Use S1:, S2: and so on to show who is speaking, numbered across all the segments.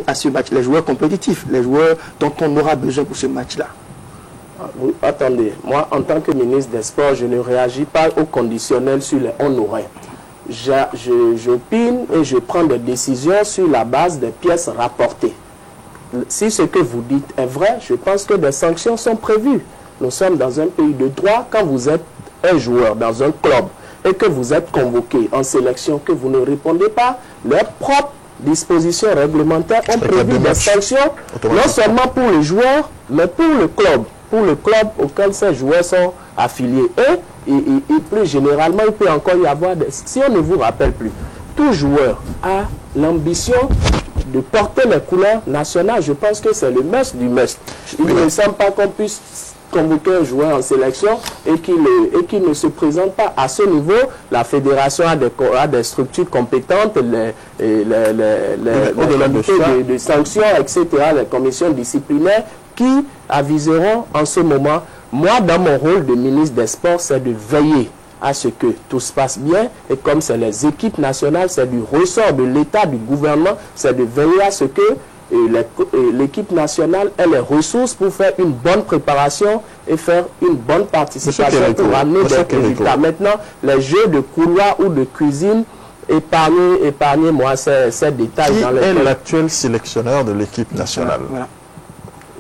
S1: à ce match, les joueurs compétitifs, les joueurs dont on aura besoin pour ce match-là?
S2: Attendez, moi en tant que ministre des Sports, je ne réagis pas au conditionnel sur les on aurait. J'opine et je prends des décisions sur la base des pièces rapportées. Si ce que vous dites est vrai, je pense que des sanctions sont prévues. Nous sommes dans un pays de droit. Quand vous êtes un joueur dans un club et que vous êtes convoqué en sélection, que vous ne répondez pas, leurs propres dispositions réglementaires ont prévu des sanctions, non seulement pour les joueurs, mais pour le club auquel ces joueurs sont affiliés. Et plus généralement, il peut encore y avoir, si on ne vous rappelle plus, tout joueur a l'ambition de porter les couleurs nationales. Je pense que c'est le must du must. Il ne me semble pas qu'on puisse convoquer un joueur en sélection et qu'il ne se présente pas à ce niveau. La fédération a des structures compétentes, les comités de sanctions, etc., les commissions disciplinaires qui aviseront en ce moment. Moi, dans mon rôle de ministre des Sports, c'est de veiller à ce que tout se passe bien. Et comme c'est les équipes nationales, c'est du ressort de l'État, du gouvernement, c'est de veiller à ce que l'équipe nationale ait les ressources pour faire une bonne préparation et faire une bonne participation pour amener des résultats. Maintenant, les jeux de couloir ou de cuisine, épargnez-moi ces détails.
S3: Qui est l'actuel sélectionneur de l'équipe nationale?
S1: Voilà.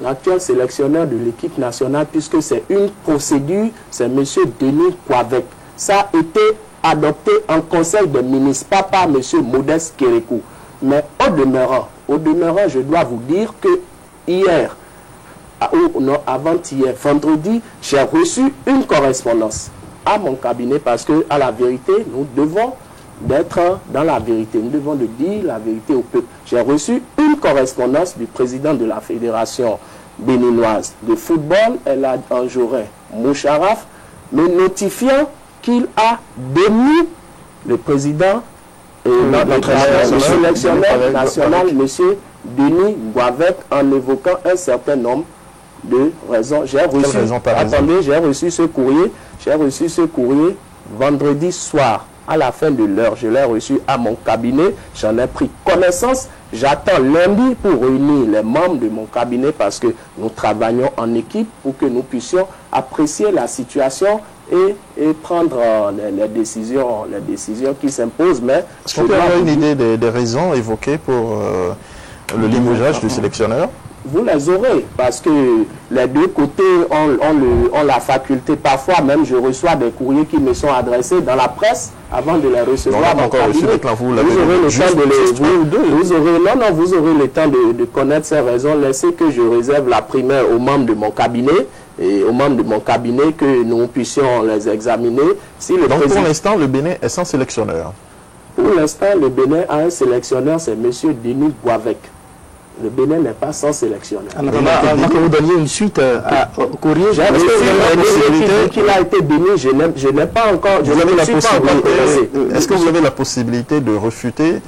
S2: L'actuel sélectionneur de l'équipe nationale, puisque c'est une procédure, c'est M. Denis Guavec. Ça a été adopté en conseil des ministres, pas par M. Modeste Kérékou. Mais au demeurant, je dois vous dire que hier, avant-hier, vendredi, j'ai reçu une correspondance à mon cabinet parce que, à la vérité, nous devons d'être dans la vérité. Nous devons de dire la vérité au peuple. J'ai reçu une correspondance du président de la Fédération béninoise de football, Elhadj Anjorin Moucharaf, me notifiant qu'il a démis le président et le sélectionneur national, M. Denis Guavec, en évoquant un certain nombre de raisons. J'ai reçu ce courrier vendredi soir. À la fin de l'heure, je l'ai reçu à mon cabinet. J'en ai pris connaissance. J'attends lundi pour réunir les membres de mon cabinet parce que nous travaillons en équipe pour que nous puissions apprécier la situation et prendre les décisions qui s'imposent. Mais
S3: est-ce qu'on peut avoir une idée des raisons évoquées pour le limogeage du sélectionneur?
S2: Vous les aurez, parce que les deux côtés ont la faculté. Parfois même, je reçois des courriers qui me sont adressés dans la presse avant de les recevoir. Vous aurez le temps de connaître ces raisons. Laissez que je réserve la primaire aux membres de mon cabinet et aux membres de mon cabinet que nous puissions les examiner.
S3: Donc pour l'instant, le Bénin est sans sélectionneur?
S2: Pour l'instant, le Bénin a un sélectionneur, c'est M. Denis Guavec. Le Bénin n'est pas sans sélectionneur.
S1: Avant que vous donniez une suite au courrier,
S2: j'ai reçu qu'il a été béni, je n'ai pas encore.
S3: Est-ce que vous avez la possibilité de refuter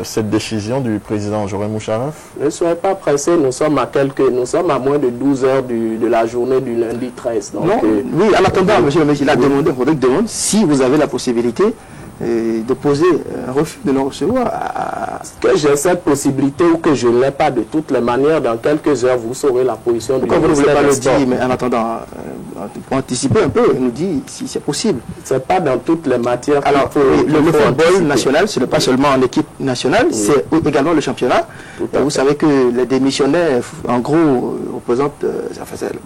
S3: cette décision du président Anjorin Moucharaf?
S2: Ne soyez pas pressés, nous sommes à moins de 12 heures de la journée du lundi 13. Donc,
S1: oui, en attendant, monsieur le ministre, il a demandé, Rodrigue demande si vous avez la possibilité de poser un refus de non recevoir.
S2: Que j'ai cette possibilité ou que je ne l'ai pas, de toutes les manières, dans quelques heures, vous saurez la position du ministère.
S1: Pourquoi vous ne voulez pas le dire, mais en attendant, pour anticiper un peu, nous dit si c'est possible.
S2: Ce n'est pas dans toutes les matières.
S1: Alors, le football national, ce n'est pas seulement en équipe nationale, c'est également le championnat. Vous savez que les démissionnaires, en gros, représentent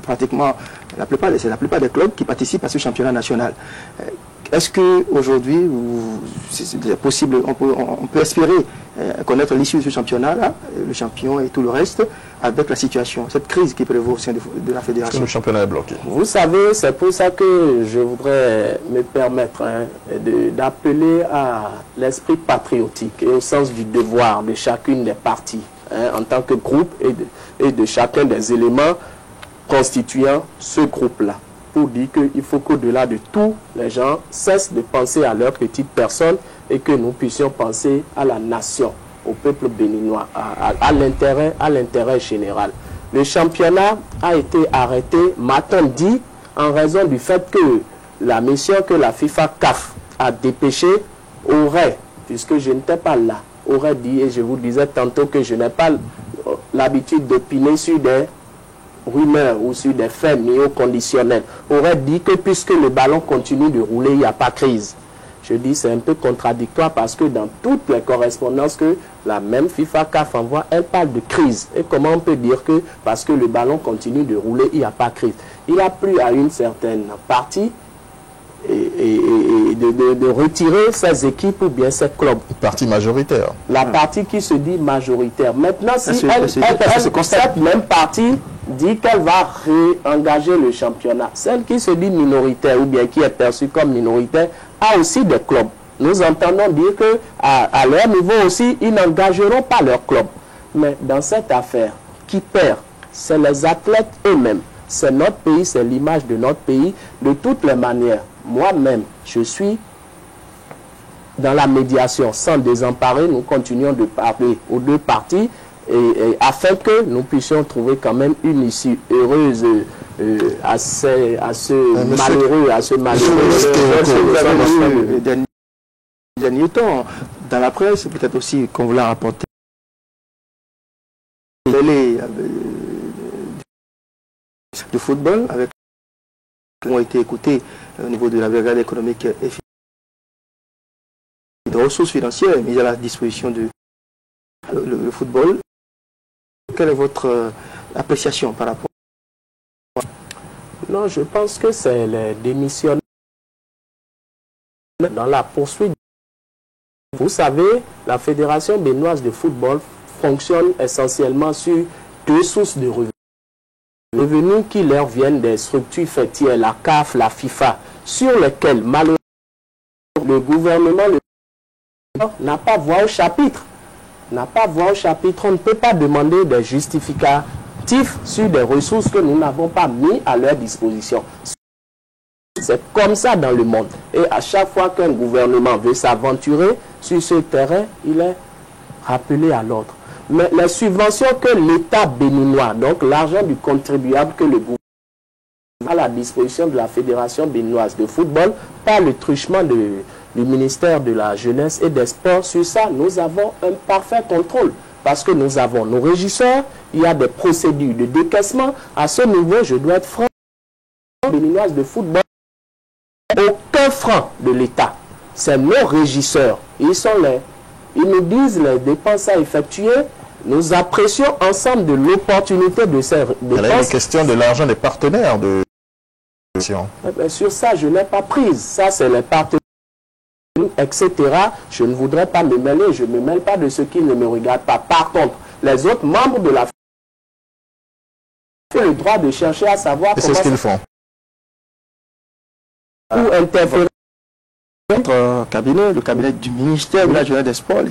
S1: pratiquement la plupart des clubs qui participent à ce championnat national. Est-ce qu'aujourd'hui, c'est possible, on peut espérer connaître l'issue de ce championnat-là, le champion et tout le reste, avec la situation, cette crise qui prévaut au sein de la fédération?
S3: Le championnat est bloqué.
S2: Vous savez, c'est pour ça que je voudrais me permettre d'appeler à l'esprit patriotique et au sens du devoir de chacune des parties, en tant que groupe et de chacun des éléments constituant ce groupe-là, pour dire qu'il faut qu'au-delà de tout, les gens cessent de penser à leur petite personne et que nous puissions penser à la nation, au peuple béninois, à l'intérêt général. Le championnat a été arrêté, m'a-t-on dit, en raison du fait que la mission que la FIFA CAF a dépêchée aurait, puisque je n'étais pas là, aurait dit, et je vous disais tantôt que je n'ai pas l'habitude d'opiner sur des rumeurs ou sur des faits néo-conditionnels, aurait dit que puisque le ballon continue de rouler, il n'y a pas crise. Je dis c'est un peu contradictoire parce que dans toutes les correspondances que la même FIFA CAF envoie, elle parle de crise. Et comment on peut dire que parce que le ballon continue de rouler, il n'y a pas crise? Il a plu à une certaine partie de retirer ces équipes ou bien ces clubs.
S3: Partie majoritaire.
S2: La partie qui se dit majoritaire. Maintenant, si cette même partie dit qu'elle va réengager le championnat, celle qui se dit minoritaire ou bien qui est perçue comme minoritaire a aussi des clubs. Nous entendons dire qu'à leur niveau aussi, ils n'engageront pas leur club. Mais dans cette affaire, qui perd, c'est les athlètes eux-mêmes. C'est notre pays, c'est l'image de notre pays. De toutes les manières, moi-même, je suis dans la médiation. Sans désemparer, nous continuons de parler aux deux parties afin que nous puissions trouver quand même une issue heureuse à ce malheureux.
S1: Dernier temps, dans la presse, peut-être aussi qu'on voulait rapporter de football avec qui ont été écoutés au niveau de la brigade économique et de ressources financières mises à la disposition du football. Quelle est votre appréciation par rapport?
S2: Non, je pense que c'est les démissionnaires dans la poursuite. Vous savez, la Fédération béninoise de football fonctionne essentiellement sur deux sources de revenus. Revenus qui leur viennent des structures fêtières, la CAF, la FIFA, sur lesquels malheureusement le gouvernement n'a pas voix au chapitre. On ne peut pas demander des justificatifs sur des ressources que nous n'avons pas mis à leur disposition. C'est comme ça dans le monde. Et à chaque fois qu'un gouvernement veut s'aventurer sur ce terrain, il est rappelé à l'ordre. Mais les subventions que l'État béninois, donc l'argent du contribuable que le gouvernement a à la disposition de la Fédération béninoise de football, par le truchement du ministère de la Jeunesse et des Sports, sur ça, nous avons un parfait contrôle. Parce que nous avons nos régisseurs, il y a des procédures de décaissement. À ce niveau, je dois être franc, la Fédération béninoise de football, aucun franc de l'État. C'est nos régisseurs. Ils nous disent les dépenses à effectuer. Nous apprécions ensemble de l'opportunité de ces dépenses.
S3: Il y a une question de l'argent des partenaires de
S2: sur ça, je n'ai pas prise. Ça, c'est les partenaires, etc. Je ne voudrais pas me mêler. Je ne me mêle pas de ce qui ne me regarde pas. Par contre, les autres membres de la ont le droit de chercher à savoir
S3: comment... C'est ce qu'ils font.
S2: Ou interférer.
S1: Notre cabinet, le cabinet du ministère de la Jeunesse des Sports,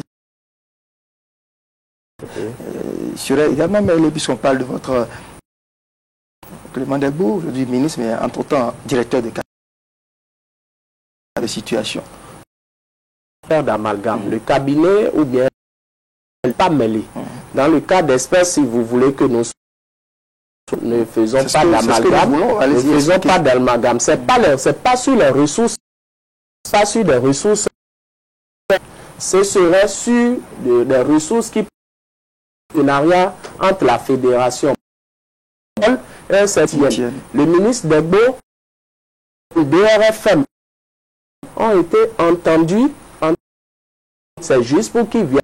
S1: serait également mêlé, puisqu'on parle de votre Clément Delbourg, aujourd'hui ministre, mais entre-temps directeur de situation.
S2: D'amalgame. Le cabinet ou bien pas mêlé. Dans le cas d'espèce, si vous voulez que nous ne faisons pas d'amalgame, ne faisons pas d'amalgame. C'est pas sur les ressources, pas sur des ressources. Ce serait sur des ressources qui partenariat entre la fédération et un septième. Le ministre Delbourg, le DRFM ont été entendus. C'est juste pour qu'ils viennent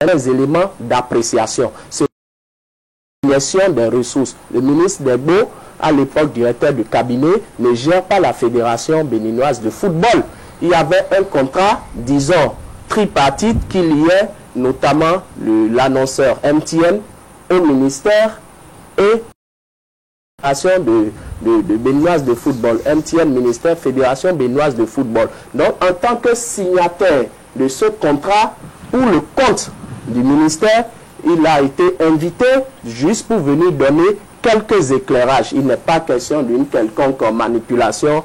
S2: les éléments d'appréciation. C'est la gestion des ressources. Le ministre Delbourg, à l'époque directeur de cabinet, ne gère pas la Fédération béninoise de football. Il y avait un contrat, disons, tripartite qui liait notamment l'annonceur MTN au ministère et la Fédération de béninoise de football. MTN, ministère, Fédération béninoise de football. Donc, en tant que signataire de ce contrat, pour le compte du ministère, il a été invité juste pour venir donner quelques éclairages. Il n'est pas question d'une quelconque manipulation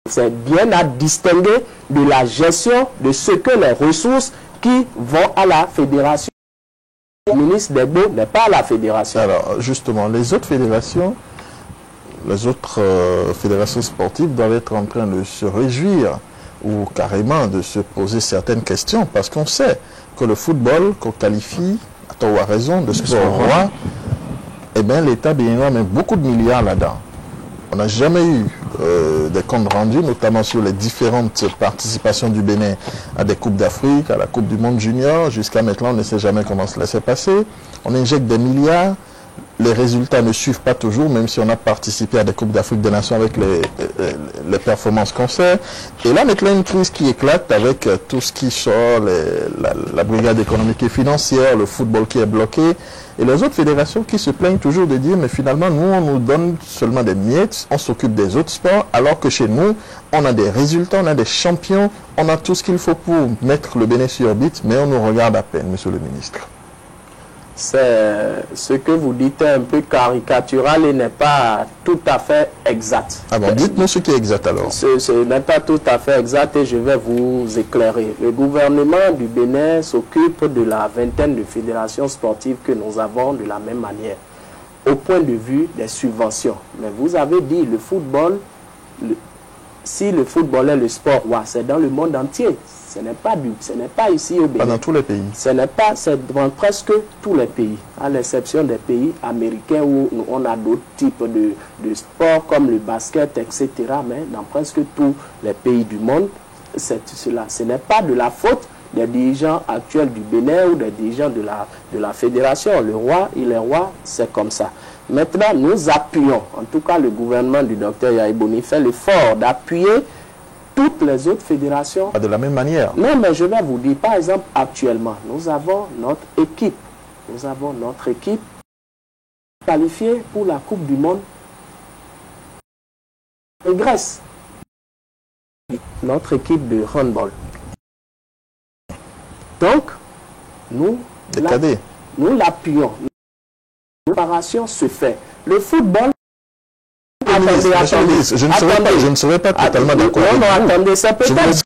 S2: c'est bien à distinguer de la gestion de ce que les ressources qui vont à la fédération. Le ministre Delbourg n'est pas à la fédération.
S3: Alors, justement, les autres fédérations sportives doivent être en train de se réjouir ou carrément de se poser certaines questions, parce qu'on sait que le football, qu'on qualifie, à tort ou à raison, de sport roi, eh bien l'État béninois met beaucoup de milliards là-dedans. On n'a jamais eu des comptes rendus, notamment sur les différentes participations du Bénin à des Coupes d'Afrique, à la Coupe du Monde Junior. Jusqu'à maintenant, on ne sait jamais comment cela s'est passé. On injecte des milliards. Les résultats ne suivent pas toujours, même si on a participé à des Coupes d'Afrique des Nations avec les performances qu'on sait. Et là, maintenant, une crise qui éclate avec tout ce qui sort, la brigade économique et financière, le football qui est bloqué, et les autres fédérations qui se plaignent toujours de dire, mais finalement, nous, on nous donne seulement des miettes, on s'occupe des autres sports, alors que chez nous, on a des résultats, on a des champions, on a tout ce qu'il faut pour mettre le Bénin sur orbite, mais on nous regarde à peine, monsieur le ministre.
S2: C'est ce que vous dites est un peu caricatural et n'est pas tout à fait exact.
S3: Ah bon, dites-nous ce qui est exact alors.
S2: Ce n'est pas tout à fait exact et je vais vous éclairer. Le gouvernement du Bénin s'occupe de la vingtaine de fédérations sportives que nous avons de la même manière, au point de vue des subventions. Mais vous avez dit le football, si le football est le sport roi, c'est dans le monde entier. Ce n'est pas ici au Bénin.
S3: Pas dans tous les pays.
S2: C'est dans presque tous les pays, à l'exception des pays américains où on a d'autres types de sports comme le basket, etc. Mais dans presque tous les pays du monde, ce n'est pas de la faute des dirigeants actuels du Bénin ou des dirigeants de la fédération. Le roi, il est roi, c'est comme ça. Maintenant, nous appuyons, en tout cas le gouvernement du docteur Yahya Boni fait l'effort d'appuyer toutes les autres fédérations.
S3: Pas de la même manière.
S2: Non, mais je vais vous dire, par exemple, actuellement, nous avons notre équipe. Nous avons notre équipe qualifiée pour la Coupe du Monde en Grèce. Notre équipe de handball. Donc, nous l'appuyons. La préparation se fait. Le football.
S3: Je ne serais pas totalement d'accord.
S2: Non, attendez, c'est peut-être